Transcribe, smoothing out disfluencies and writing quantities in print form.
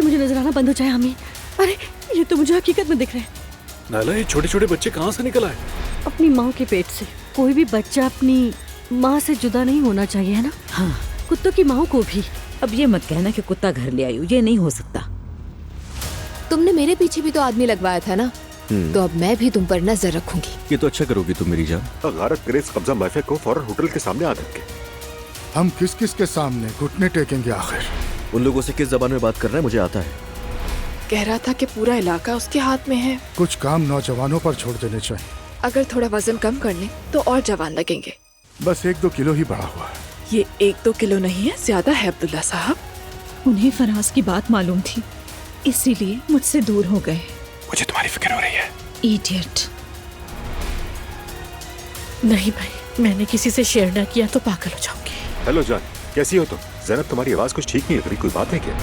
ये मुझे नजर आना बंद हो जाए आमीन। अरे ये तो मुझे हकीकत में दिख रहे हैं। नाइला, ये छोटे छोटे बच्चे कहाँ से निकल आए? अपनी माँ के पेट से। कोई भी बच्चा अपनी माँ से जुदा नहीं होना चाहिए, है ना? हाँ, कुत्तों की माँ को भी। अब ये मत कहना कि कुत्ता घर ले आई हूँ, ये नहीं हो सकता। तुमने मेरे पीछे भी तो आदमी लगवाया था ना, तो अब मैं भी तुम पर नजर रखूंगी। ये तो अच्छा करोगी तुम मेरी जान। गारत ग्रेस कब्जा महफे को फौरन होटल के सामने आ के। हम किस किस के सामने घुटने टेकेंगे आखिर? उन लोगों से किस जबान में बात करना है मुझे आता है। कह रहा था कि पूरा इलाका उसके हाथ में है। कुछ काम नौजवानों पर छोड़ देने चाहिए। अगर थोड़ा वजन कम कर ले तो और जवान लगेंगे। बस 1-2 किलो ही बढ़ा हुआ है। ये 1-2 किलो नहीं है, ज्यादा है अब्दुल्ला साहब। उन्हें फराज की बात मालूम थी, इसीलिए मुझसे दूर हो गए। मुझे तुम्हारी फिक्र हो रही है। इडियट। नहीं भाई, मैंने किसी से शेयर ना किया तो पागल हो जाऊंगी। हेलो जान, कैसी हो तुम? ज़ैनब, तुम्हारी आवाज कुछ ठीक नहीं लग रही, कोई बात है क्या?